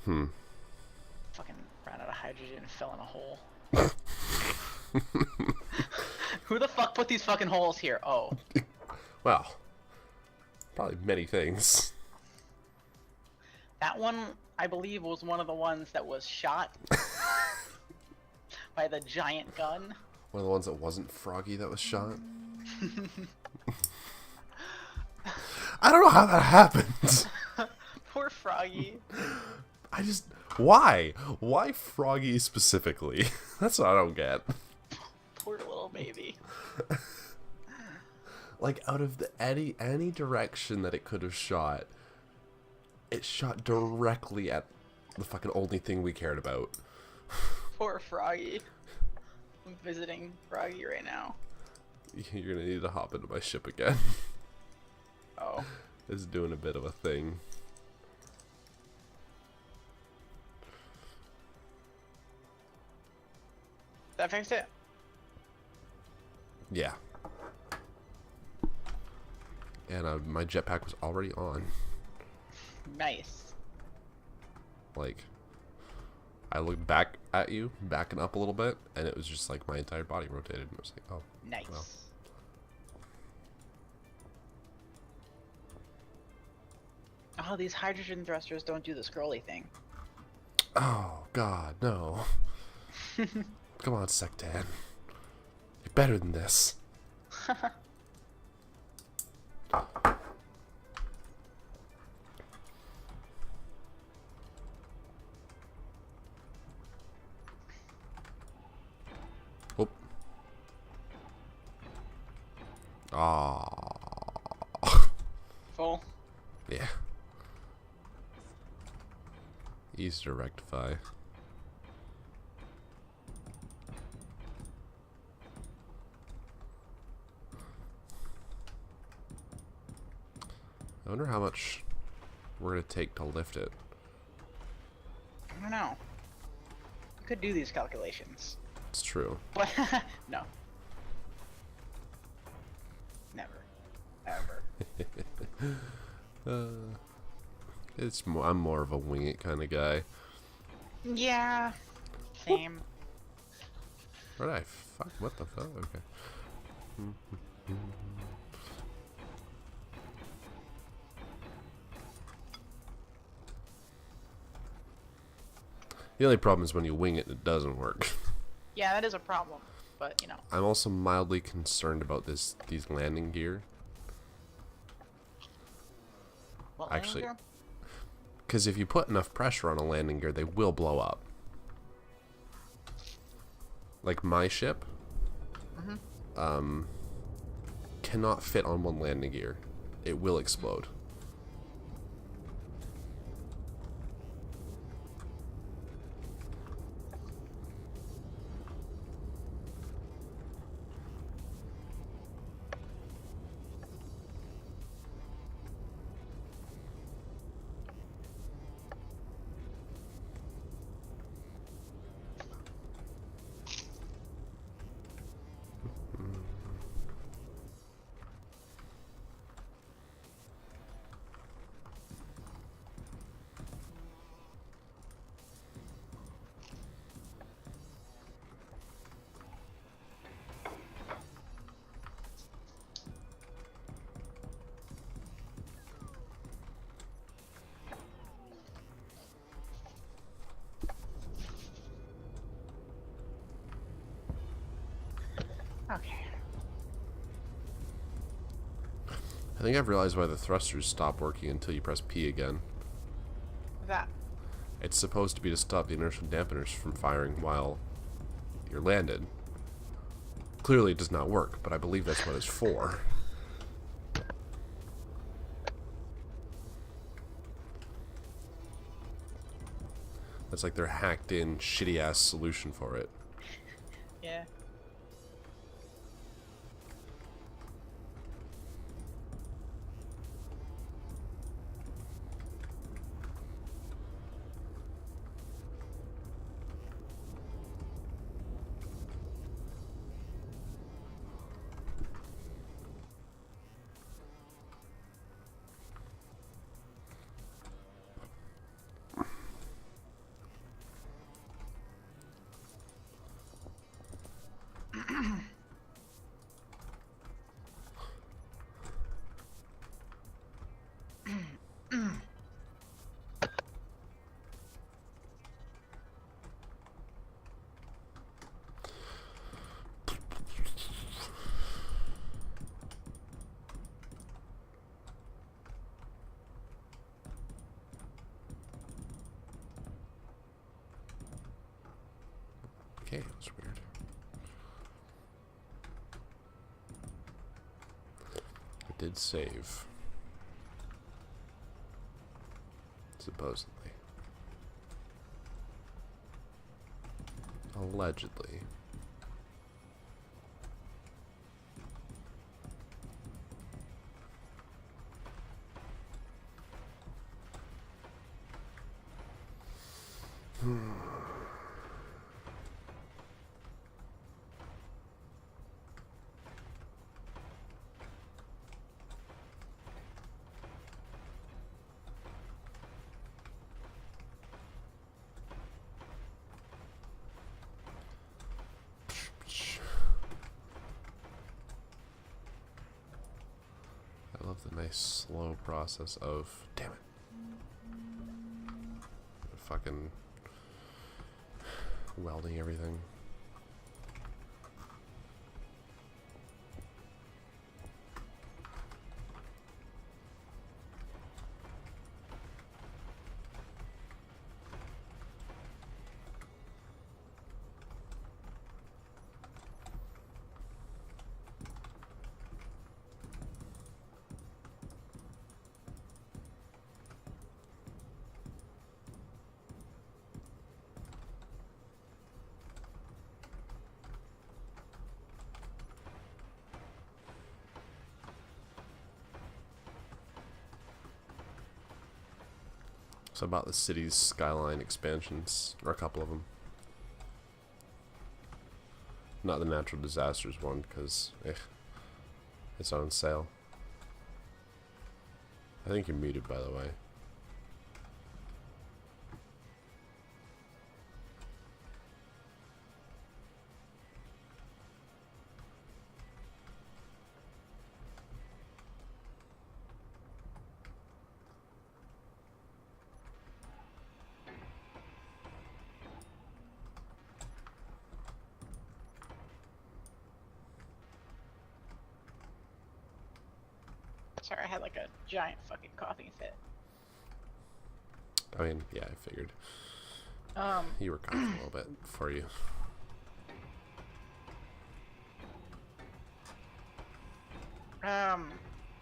Hmm. Fucking ran out of hydrogen and fell in a hole. Who the fuck put these fucking holes here? Oh. Well, probably many things. That one, I believe, was one of the ones that was shot by the giant gun. One of the ones that wasn't Froggy that was shot. I don't know how that happened. Poor Froggy. I just... Why? Why Froggy specifically? That's what I don't get. Poor little baby. Like, out of the any direction that it could have shot, it shot directly at the fucking only thing we cared about. Poor Froggy. I'm visiting Froggy right now. You're gonna need to hop into my ship again. Oh. It's doing a bit of a thing. That fixed it? Yeah. And my jetpack was already on. Nice. Like, I looked back at you, backing up a little bit, and it was just like my entire body rotated. And it was like, oh. Nice. Well. Oh, these hydrogen thrusters don't do the scrolly thing. Oh, God, no. Come on, Sectan. You're better than this. Whoop. Ah. Full. Yeah. Easy to rectify. I wonder how much we're gonna take to lift it. I don't know. I could do these calculations. It's true. But, no. Never. Ever. It's more, I'm more of a wing it kind of guy. Yeah. Same. Where did I fuck? What the fuck? Okay. The only problem is when you wing it, it doesn't work. Yeah, that is a problem. But, you know. I'm also mildly concerned about these landing gear. What Actually, landing because if you put enough pressure on a landing gear, they will blow up. Like my ship, cannot fit on one landing gear. It will explode. Okay. I think I've realized why the thrusters stop working until you press P again. What's that? It's supposed to be to stop the inertial dampeners from firing while you're landed. Clearly it does not work, but I believe that's what it's for. That's like their hacked in shitty ass solution for it. Yeah. Okay, that was weird. I did save. Supposedly. Allegedly. I love the nice slow process of, damn it, fucking welding everything. So about the city's skyline expansions, or a couple of them. Not the natural disasters one, because it's on sale. I think you're muted, by the way. Sorry, I had like a giant fucking coughing fit. I mean, yeah, I figured. You were coughing a little bit for you.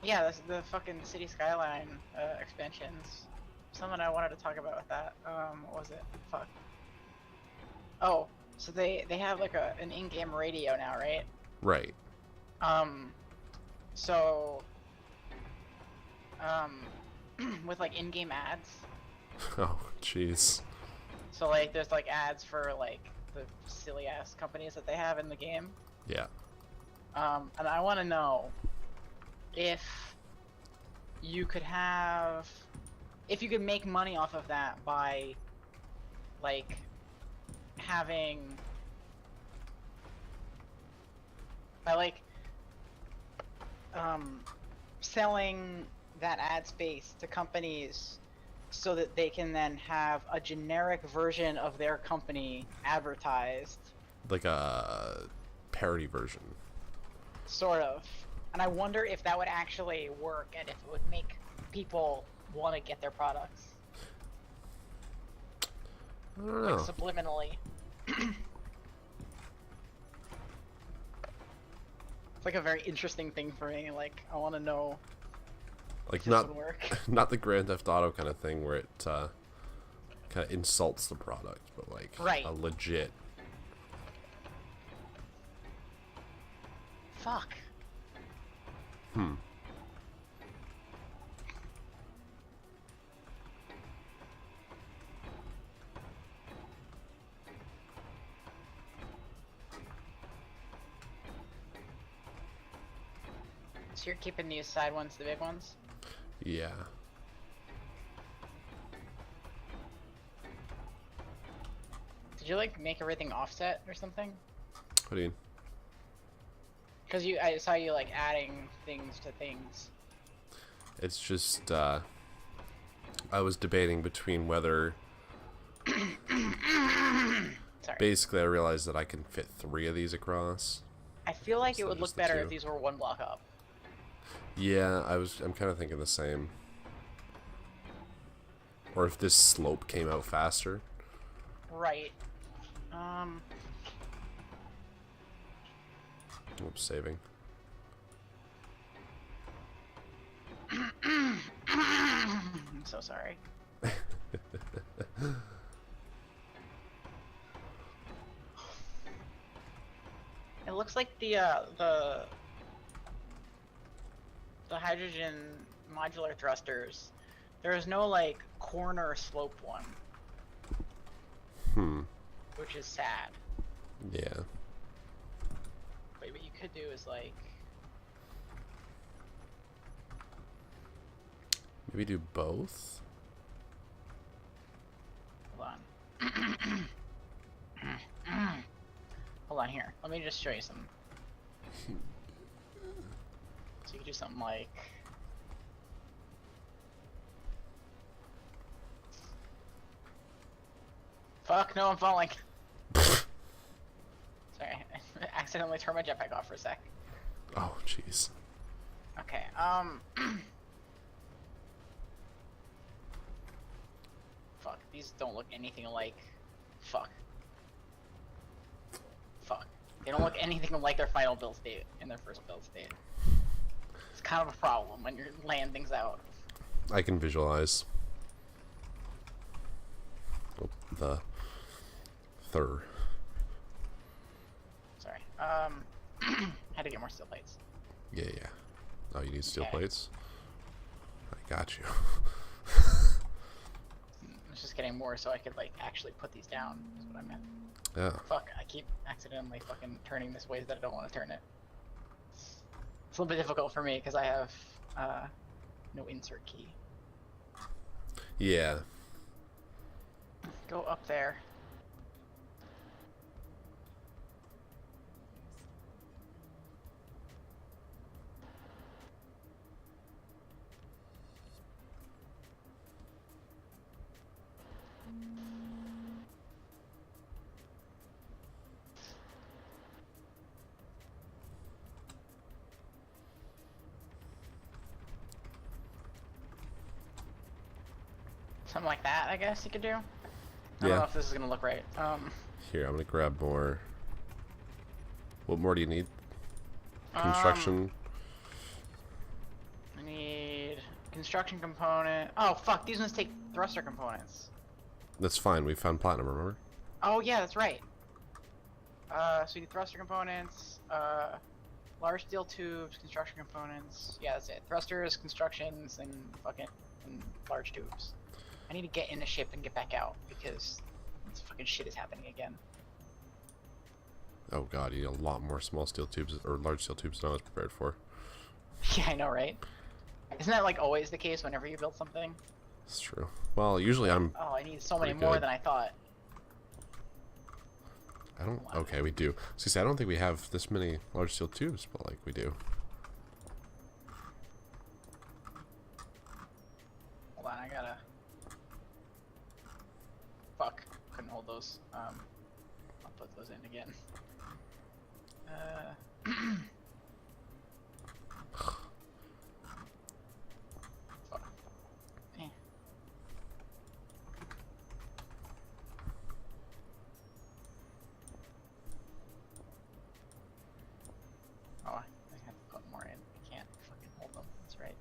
Yeah, the fucking city skyline expansions. Something I wanted to talk about with that. What was it? Fuck. Oh, so they have like an in-game radio now, right? Right. So with like in-game ads. Oh, jeez. So like there's like ads for like the silly ass companies that they have in the game. Yeah. And I want to know if you could make money off of that by like selling that ad space to companies so that they can then have a generic version of their company advertised. Like a parody version. Sort of. And I wonder if that would actually work and if it would make people want to get their products. I don't know. Like subliminally. It's like a very interesting thing for me. Like, I want to know like if this would work. Not the Grand Theft Auto kind of thing where it kind of insults the product, but like right. a legit. Fuck. So you're keeping these side ones the big ones? Yeah. Did you like make everything offset or something? What do you mean? Because I saw you like adding things to things. It's just I was debating between whether Sorry. basically I realized that I can fit 3 of these across. I feel like it instead would of look just the better 2. if these were one block up. Yeah, I'm kind of thinking the same. Or if this slope came out faster. Right. Oops, saving. I'm so sorry. It looks like the hydrogen modular thrusters. There is no like corner sloped one. Which is sad. Yeah. But what you could do is like maybe do both. hold on. Hold on here. Let me just show you some. So you can do something like fuck no, I'm falling. Sorry, I accidentally turned my jetpack off for a sec. Oh, jeez. Okay, fuck, these don't look anything like... Fuck. Fuck. They don't look anything like their final build state in their first build state. It's kind of a problem when you're laying things out. I can visualize. Oh, the third. Sorry. Had to get more steel plates. Yeah. Oh, you need steel plates? I got you. I was just getting more so I could like actually put these down, is what I meant. Yeah. Fuck, I keep accidentally fucking turning this ways that I don't want to turn it. It's a little bit difficult for me because I have no insert key. Yeah. Go up there. Something like that, I guess you could do. I don't know if this is gonna look right. Here, I'm gonna grab more. What more do you need? Construction. I need construction component. Oh fuck, these ones take thruster components. That's fine. We found platinum. Remember? Oh yeah, that's right. So you need thruster components, large steel tubes, construction components. Yeah, that's it. Thrusters, constructions, and fucking large tubes. I need to get in the ship and get back out because this fucking shit is happening again. Oh god, you need a lot more small steel tubes or large steel tubes than I was prepared for. Yeah, I know, right? Isn't that like always the case whenever you build something? It's true. Well, usually I'm. Oh, I need so many pretty more good. than I thought. I don't. Okay, we do. See, I don't think we have this many large steel tubes, but like we do. Hold on, I gotta. Fuck, couldn't hold those. I'll put those in again. Fuck. Eh. Oh, I have to put more in. I can't fucking hold them. That's right.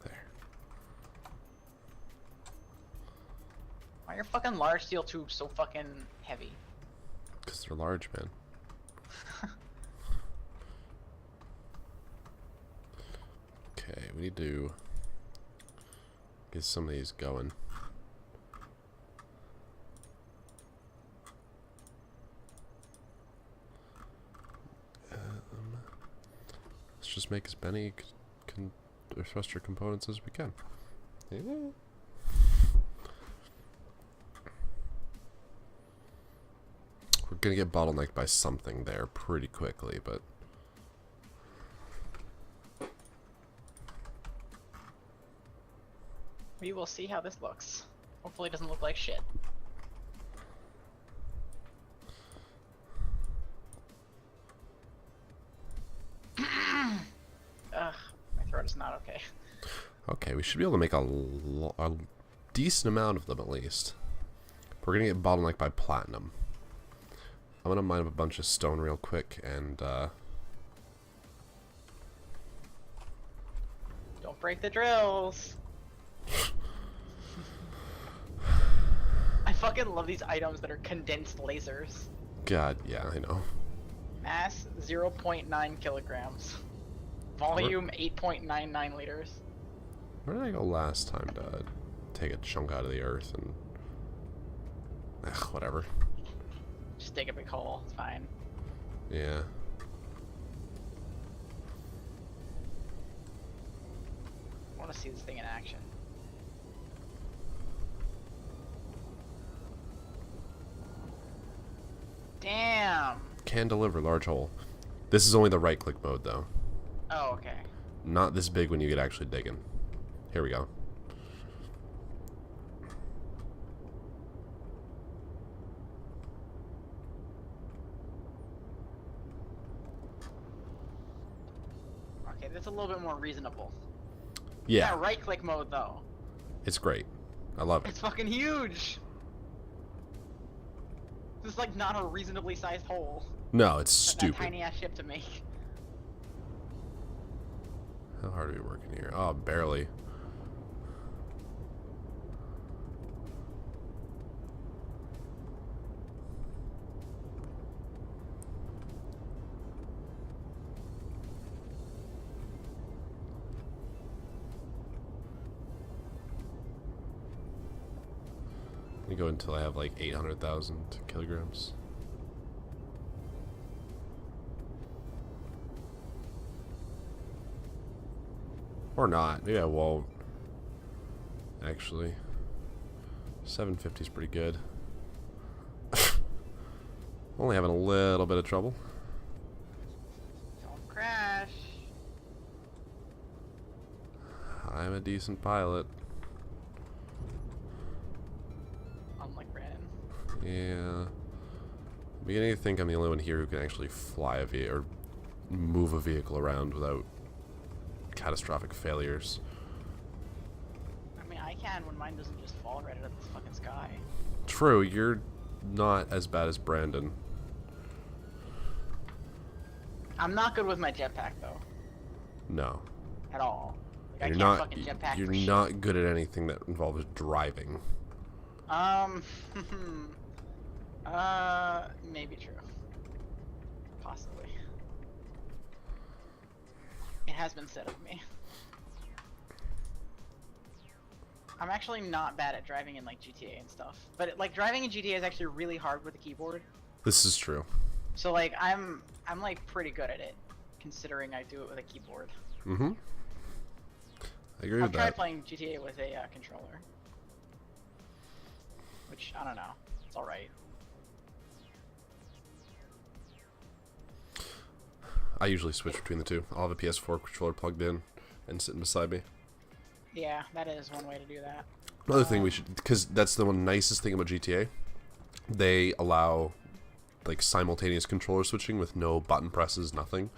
There. Why are your fucking large steel tubes so fucking heavy? Because they're large, man. Okay, we need to get some of these going. Let's just make as many thruster components as we can. Yeah. We're gonna get bottlenecked by something there pretty quickly, but We will see how this looks. Hopefully it doesn't look like shit. Ugh, my throat is not okay. okay, we should be able to make a decent amount of them at least. We're gonna get bottlenecked by platinum. I'm gonna mine up a bunch of stone real quick and Don't break the drills. I fucking love these items that are condensed lasers. God, yeah, I know. Mass 0.9 kilograms. Volume 8.99 liters. Where did I go last time to take a chunk out of the earth and... whatever. Just dig a big hole, it's fine. Yeah. I want to see this thing in action. Damn! Can deliver large hole. This is only the right click mode though. Oh, okay. Not this big when you get actually digging. Here we go. Okay, that's a little bit more reasonable. Yeah. Right click mode though. It's great. I love it. It's fucking huge! This is like not a reasonably sized hole. No, it's That stupid. tiny ass ship to make. How hard are we working here? Oh, barely. Let me go until I have like 800,000 kilograms. Or not. Maybe I won't. Actually. 750 is pretty good. Only having a little bit of trouble. Don't crash. I'm a decent pilot. Unlike Brandon. Yeah. I'm beginning to think I'm the only one here who can actually fly a vehicle or move a vehicle around without catastrophic failures. I mean, I can when mine doesn't just fall right out of the fucking sky. True, you're not as bad as Brandon. I'm not good with my jetpack though, No. at all. Like, I You're can't not fucking jetpack you're for shit. not good at anything that involves driving. Maybe true. Possibly. It has been said of me. I'm actually not bad at driving in like GTA and stuff, but like driving in GTA is actually really hard with a keyboard. This is true. So like I'm like pretty good at it, considering I do it with a keyboard. Mm-hmm. I agree with I've tried that. playing GTA with a controller, which I don't know. It's all right. I usually switch between the two. I'll have a PS4 controller plugged in and sitting beside me. Yeah, that is one way to do that. Another thing we should, because that's the one nicest thing about GTA, they allow like simultaneous controller switching with no button presses, nothing.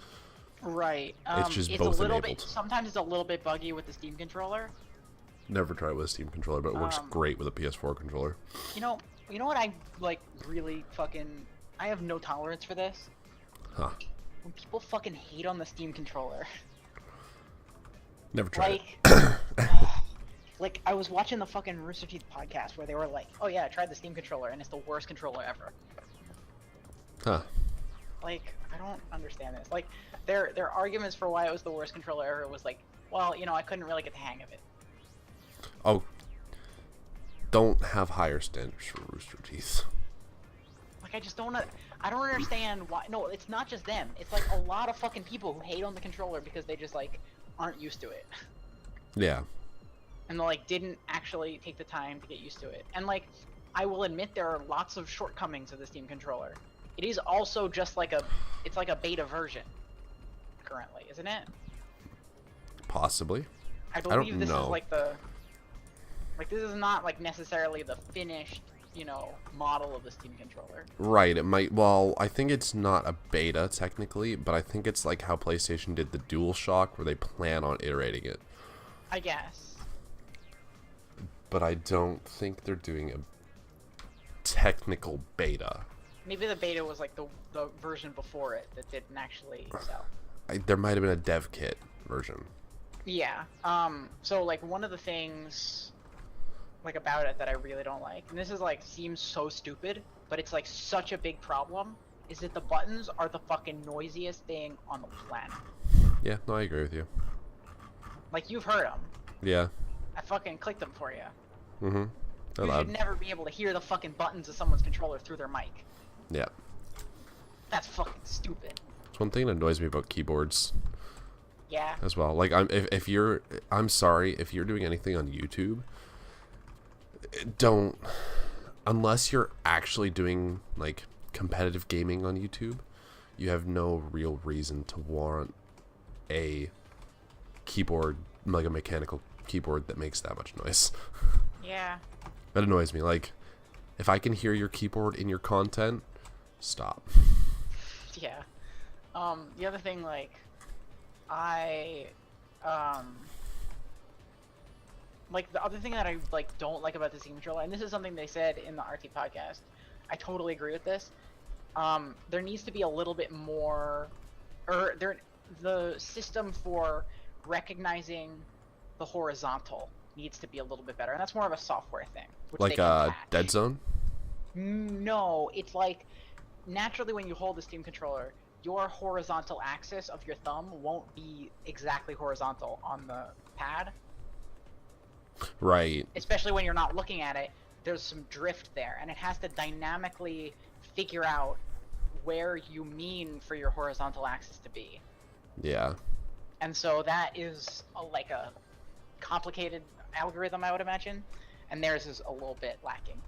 Right. It's just it's both a little enabled. bit. Sometimes it's a little bit buggy with the Steam controller. Never tried with a Steam controller, but it works great with a PS4 controller. You know what I like really fucking. I have no tolerance for this. Huh. When people fucking hate on the Steam controller. Never tried Like, like I was watching the fucking Rooster Teeth podcast where they were like, "Oh yeah, I tried the Steam controller and it's the worst controller ever." Huh. Like, I don't understand this. Like, their arguments for why it was the worst controller ever was like, well, I couldn't really get the hang of it. Oh. Don't have higher standards for Rooster Teeth. Like, I don't understand why. No, it's not just them. It's like a lot of fucking people who hate on the controller because they just like aren't used to it. Yeah. And they like didn't actually take the time to get used to it. And like, I will admit there are lots of shortcomings of the Steam controller. It is also just like it's like a beta version currently, isn't it? Possibly. I believe don't this know. is like this is not like necessarily the finished, model of the Steam controller. Right, it might, well, I think it's not a beta technically, but I think it's like how PlayStation did the DualShock where they plan on iterating it. I guess. but I don't think they're doing a technical beta. Maybe the beta was like the version before it that didn't actually sell. There might have been a dev kit version. Yeah. So like one of the things like about it that I really don't like, and this is like seems so stupid, but it's like such a big problem, is that the buttons are the fucking noisiest thing on the planet. Yeah, no, I agree with you. Like, you've heard them. Yeah. I fucking clicked them for you. Mm-hmm. You should never be able to hear the fucking buttons of someone's controller through their mic. Yeah. That's fucking stupid. It's one thing that annoys me about keyboards. Yeah. As well. Like, I'm sorry, if you're doing anything on YouTube, don't, unless you're actually doing, like, competitive gaming on YouTube, you have no real reason to warrant a keyboard, like a mechanical keyboard that makes that much noise. Yeah. That annoys me. Like, if I can hear your keyboard in your content, stop. Yeah. The other thing, like, like, the other thing that I, like, don't like about the Steam controller, and this is something they said in the RT podcast, I totally agree with this, there needs to be a little bit more, or the system for recognizing the horizontal needs to be a little bit better, and that's more of a software thing. Which Like Dead Zone? No, it's like, naturally when you hold the Steam controller, your horizontal axis of your thumb won't be exactly horizontal on the pad. Right. Especially when you're not looking at it, there's some drift there, and it has to dynamically figure out where you mean for your horizontal axis to be. Yeah. And so that is like a complicated algorithm, I would imagine, and theirs is a little bit lacking.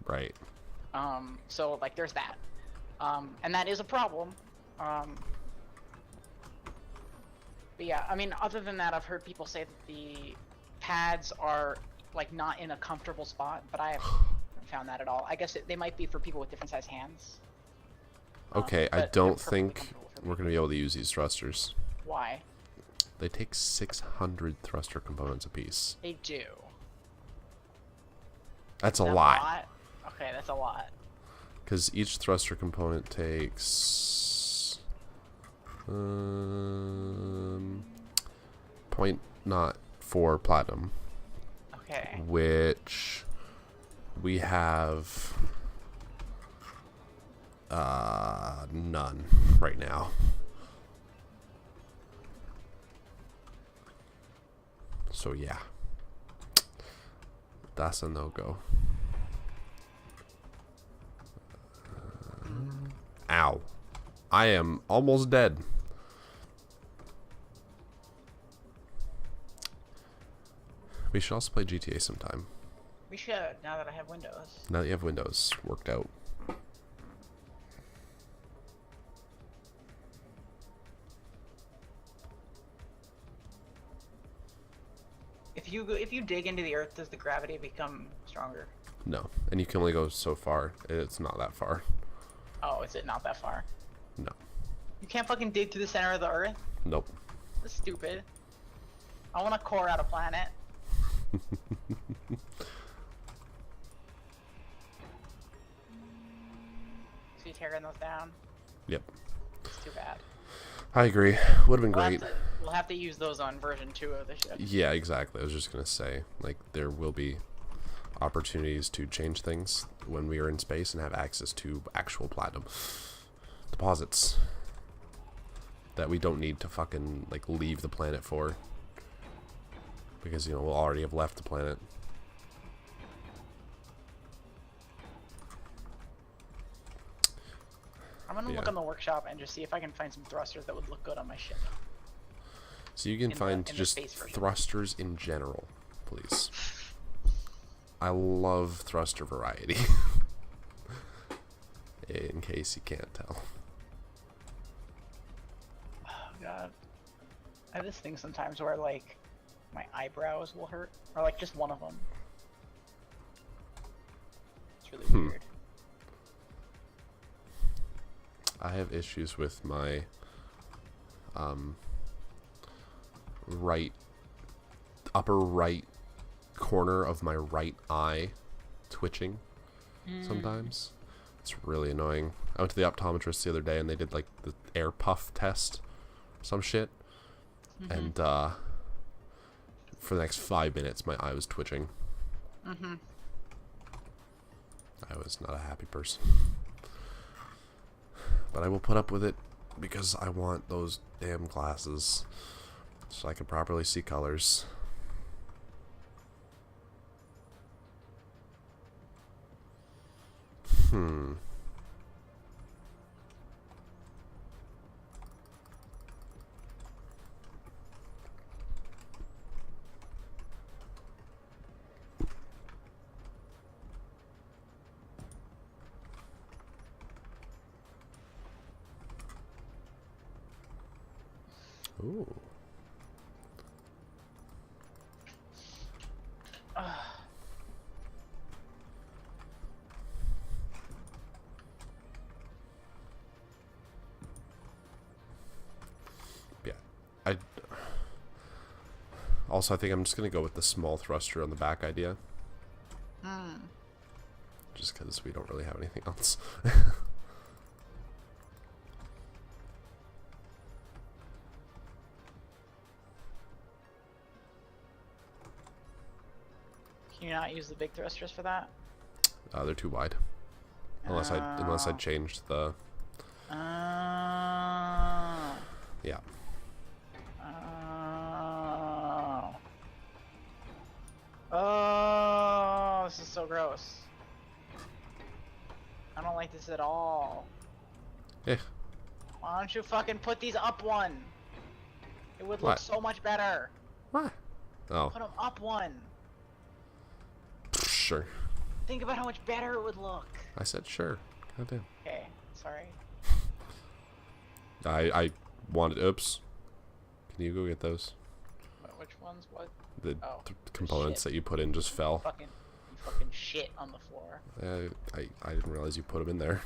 Right. So like there's that. And that is a problem. But yeah, I mean, other than that, I've heard people say that the pads are like not in a comfortable spot, but I haven't found that at all. I guess they might be for people with different size hands. Okay, I don't think we're going to be able to use these thrusters. Why? They take 600 thruster components apiece. They do. That's a lot. Okay, that's a lot. Because each thruster component takes... .04 platinum. Okay. Which we have none right now. So yeah, that's a no-go. Ow. I am almost dead. We should also play GTA sometime. We should, now that I have Windows. Now that you have Windows worked out. If you dig into the earth, does the gravity become stronger? No, and you can only go so far. It's not that far. Oh, is it not that far? No. You can't fucking dig to the center of the earth? Nope. That's stupid. I want to core out a planet. So you tearing those down? Yep. It's too bad. I agree. Would have been great. We'll have to use those on version 2 of the ship. Yeah, exactly. I was just going to say, like, there will be opportunities to change things when we are in space and have access to actual platinum deposits that we don't need to fucking, like, leave the planet for. Because, you know, we'll already have left the planet. I'm gonna look on the workshop and just see if I can find some thrusters that would look good on my ship. So you can find just thrusters in general, please. I love thruster variety. In case you can't tell. Oh god. I have this thing sometimes where like my eyebrows will hurt. Or like just one of them. It's really weird. I have issues with my upper right corner of my right eye twitching sometimes. It's really annoying. I went to the optometrist the other day and they did like the air puff test, some shit, and for the next 5 minutes my eye was twitching. I was not a happy person, but I will put up with it because I want those damn glasses so I can properly see colors. Ooh. Yeah. Also, I think I'm just going to go with the small thruster on the back idea. Just because we don't really have anything else. Can you not use the big thrusters for that? They're too wide. Unless I changed the. Yeah. Oh, this is so gross. I don't like this at all. Eh. Why don't you fucking put these up one? It would look What? so much better. What? Oh. Put them up one. Sure. Think about how much better it would look. I said sure. Goddamn. Okay, sorry. I wanted. Oops. Can you go get those? Which ones? What? The Oh, components shit. that you put in just fell. You fucking shit on the floor. I didn't realize you put them in there.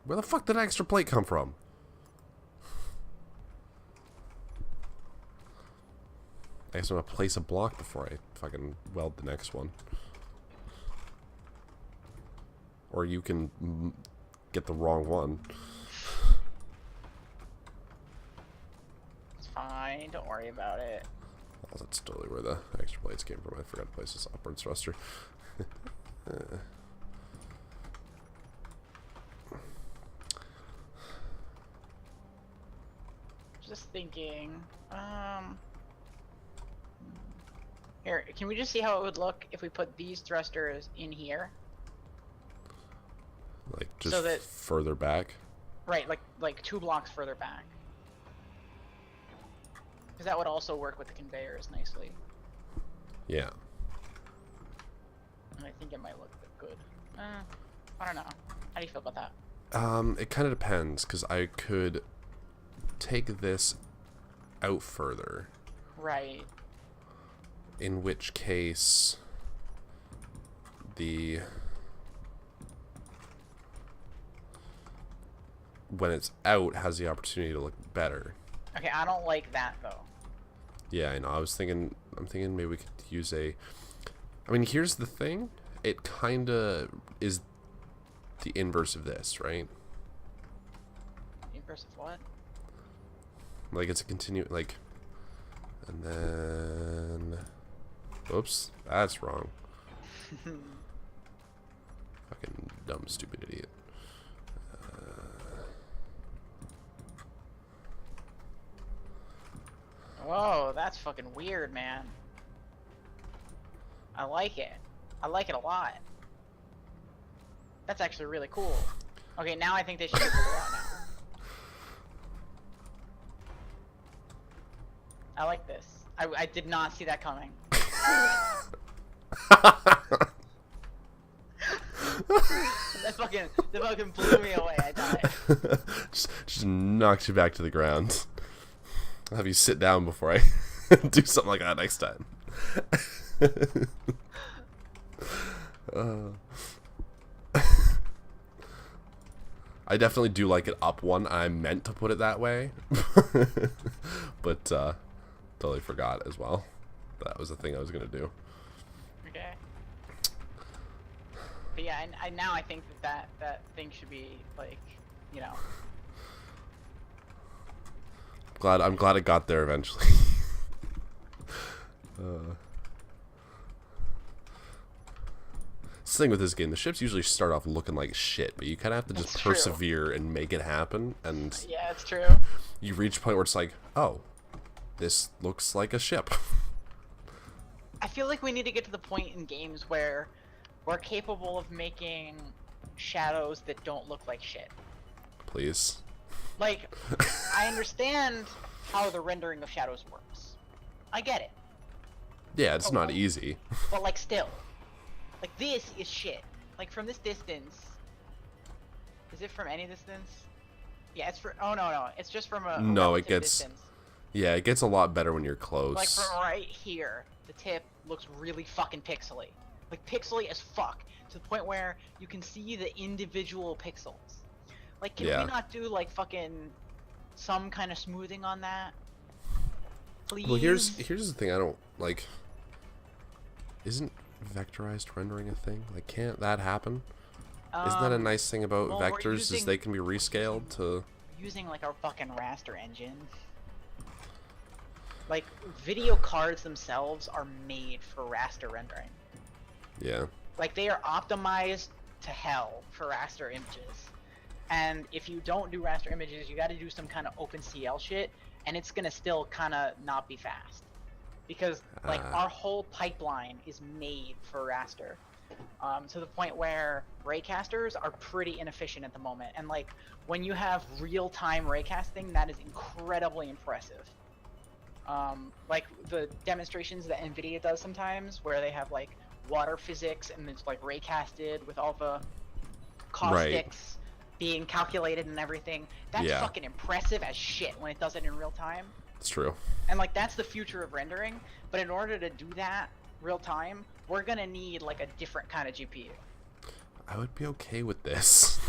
Where the fuck did that extra plate come from? I guess I'm gonna place a block before I fucking weld the next one. Or you can get the wrong one. It's fine, don't worry about it. Oh, that's totally where the extra plates came from. I forgot to place this upward thruster. Just thinking, here, can we just see how it would look if we put these thrusters in here? Like, just So that- further back? Right, like 2 blocks further back. Because that would also work with the conveyors nicely. Yeah. And I think it might look good. I don't know. How do you feel about that? It kind of depends, because I could take this out further. Right. In which case, when it's out, has the opportunity to look better. Okay, I don't like that though. Yeah, I know. I'm thinking maybe we could use I mean, here's the thing. It kind of is the inverse of this, right? Inverse of what? Like, it's a and then, oops, that's wrong. Fucking dumb, stupid idiot. Whoa, that's fucking weird, man. I like it. I like it a lot. That's actually really cool. Okay, now I think they should figure it out now. I like this. I did not see that coming. that fucking blew me away. I died. just knocks you back to the ground. I'll have you sit down before I do something like that next time. I definitely do like it up one. I meant to put it that way, but totally forgot as well. That was the thing I was gonna do. Okay. But yeah, I now I think that thing should be like, you know. I'm glad it got there eventually. It's the thing with this game, the ships usually start off looking like shit, but you kind of have to just persevere and make it happen. And yeah, it's true. You reach a point where it's like, oh, this looks like a ship. I feel like we need to get to the point in games where we're capable of making shadows that don't look like shit. Please. Like, I understand how the rendering of shadows works. I get it. Yeah, it's not easy. But like still. Like this is shit. Like from this distance. Is it from any distance? Yeah, it's for no. It's just from a no, it gets distance. Yeah, it gets a lot better when you're close. Like from right here, the tip looks really fucking pixely. Like pixely as fuck. To the point where you can see the individual pixels. Like, can we not do like fucking some kind of smoothing on that? Please? Well, here's the thing I don't like. Isn't vectorized rendering a thing? Like, can't that happen? Isn't that a nice thing about vectors? Is they can be rescaled to using like our fucking raster engine. Like, video cards themselves are made for raster rendering. Yeah. Like, they are optimized to hell for raster images. And if you don't do raster images, you gotta do some kind of OpenCL shit, and it's gonna still kinda not be fast. Because, like, our whole pipeline is made for raster. To the point where raycasters are pretty inefficient at the moment. And, like, when you have real-time raycasting, that is incredibly impressive. Like, the demonstrations that NVIDIA does sometimes, where they have, like, water physics, and it's, like, raycasted with all the caustics being calculated and everything. That's fucking impressive as shit when it does it in real time. It's true. And like that's the future of rendering, but in order to do that real time, we're gonna need like a different kind of GPU. I would be okay with this.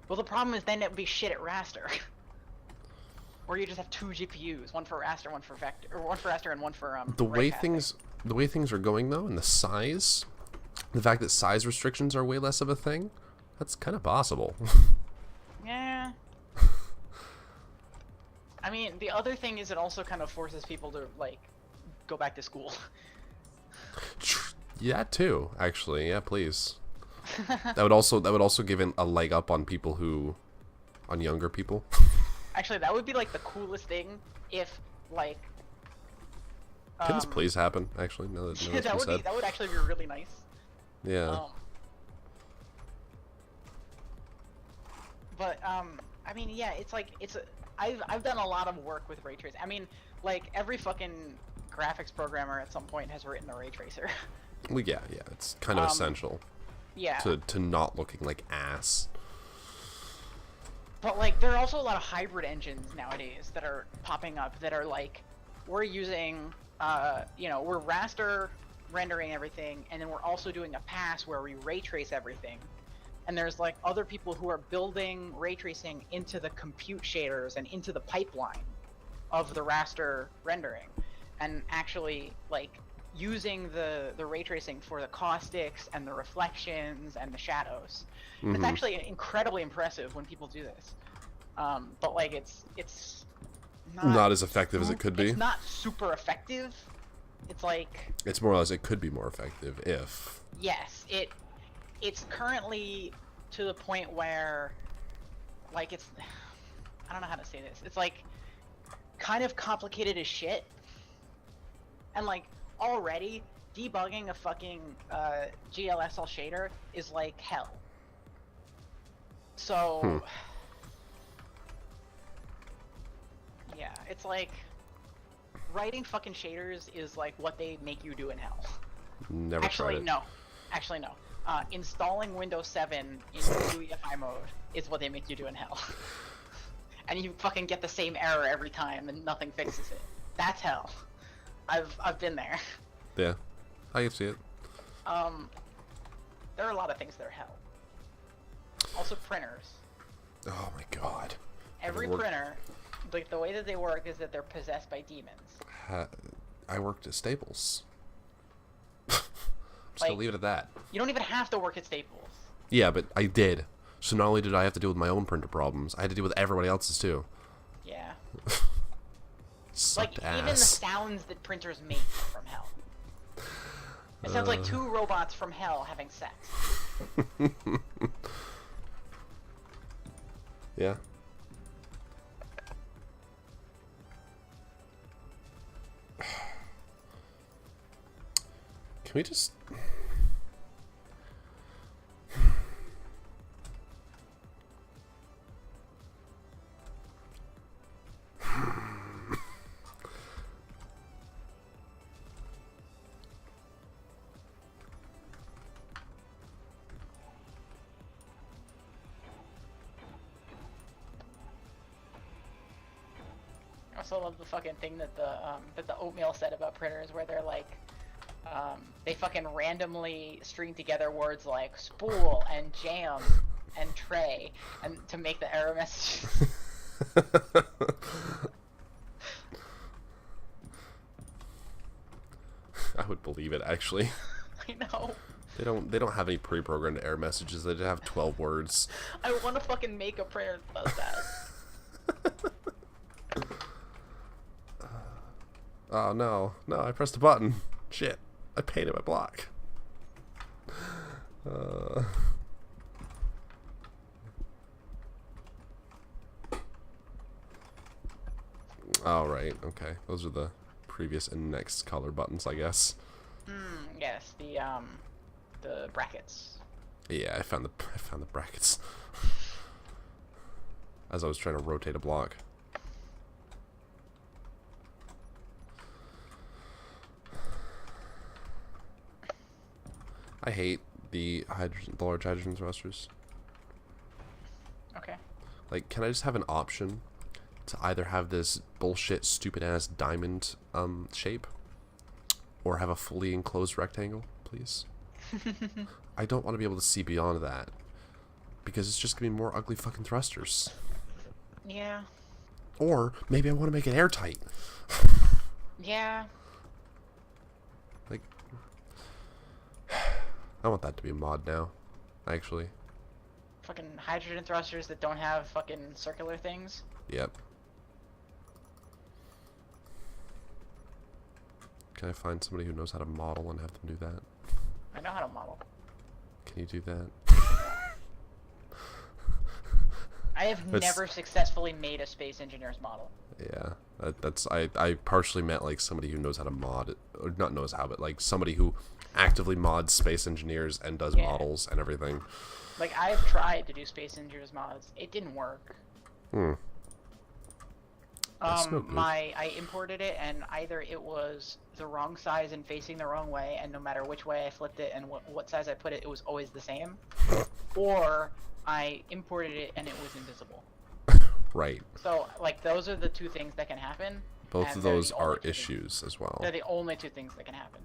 Well, the problem is then it would be shit at raster. Or you just have two GPUs, one for raster, one for vector, or one for raster and one for the way things are going though, and the fact that size restrictions are way less of a thing, that's kind of possible. Yeah. I mean, the other thing is it also kind of forces people to, like, go back to school. Yeah, too, actually. Yeah, please. That would also give a leg up on on younger people. Actually, that would be, like, the coolest thing if, like... Can this please happen, actually? Now that, that would actually be really nice. Yeah. But, I mean, yeah, it's like, I've done a lot of work with ray tracing. I mean, like, every fucking graphics programmer at some point has written a ray tracer. Well, yeah, it's kind of essential. Yeah. To not looking like ass. But, like, there are also a lot of hybrid engines nowadays that are popping up that are, like, we're using, you know, we're raster rendering everything, and then we're also doing a pass where we ray trace everything. And there's like other people who are building ray tracing into the compute shaders and into the pipeline of the raster rendering, and actually like using the ray tracing for the caustics and the reflections and the shadows. Mm-hmm. It's actually incredibly impressive when people do this. But like it's not as effective as it could be. It's not super effective. It's like it's more or less it could be more effective if. Yes, it's currently to the point where, like, I don't know how to say this. It's, like, kind of complicated as shit. And, like, already, debugging a fucking GLSL shader is, like, hell. So, yeah, it's, like, writing fucking shaders is, like, what they make you do in hell. Never tried it. Actually, no. Installing Windows 7 in UEFI mode is what they make you do in hell. And you fucking get the same error every time and nothing fixes it. That's hell. I've been there. Yeah, I can see it. There are a lot of things that are hell. Also printers. Oh my god. Every printer, like the way that they work is that they're possessed by demons. I worked at Staples. I'm just gonna leave it at that. You don't even have to work at Staples. Yeah, but I did. So not only did I have to deal with my own printer problems, I had to deal with everybody else's too. Yeah. Sucked like ass. even the sounds that printers make are from hell. It sounds like two robots from hell having sex. Yeah. Can we just... I also love the fucking thing that the oatmeal said about printers, where they're like, they fucking randomly string together words like spool and jam and tray, and to make the error messages. I would believe it, actually. I know. They don't have any pre-programmed error messages. They just have 12 words. I want to fucking make a printer that does that. Oh no, no, I pressed a button. Shit, I painted my block. Alright, okay. Those are the previous and next color buttons, I guess. Yes, the brackets. Yeah, I found the brackets. As I was trying to rotate a block. I hate the large hydrogen thrusters. Okay. Like, can I just have an option to either have this bullshit stupid ass diamond shape, or have a fully enclosed rectangle, please? I don't want to be able to see beyond that, because it's just gonna be more ugly fucking thrusters. Yeah. Or maybe I want to make it airtight. Yeah. Like, I want that to be a mod now, actually. Fucking hydrogen thrusters that don't have fucking circular things. Yep. Can I find somebody who knows how to model and have them do that? I know how to model. Can you do that? I have never successfully made a space engineer's model. Yeah, I partially meant like somebody who knows how to mod, or not knows how, but like somebody who actively mods space engineers and does models and everything. Like, I've tried to do space engineers mods. It didn't work. I imported it, and either it was the wrong size and facing the wrong way, and no matter which way I flipped it and what size I put it, it was always the same. Or I imported it and it was invisible. Right. So, like, those are the two things that can happen. Both of those are issues as well. They're the only two things that can happen.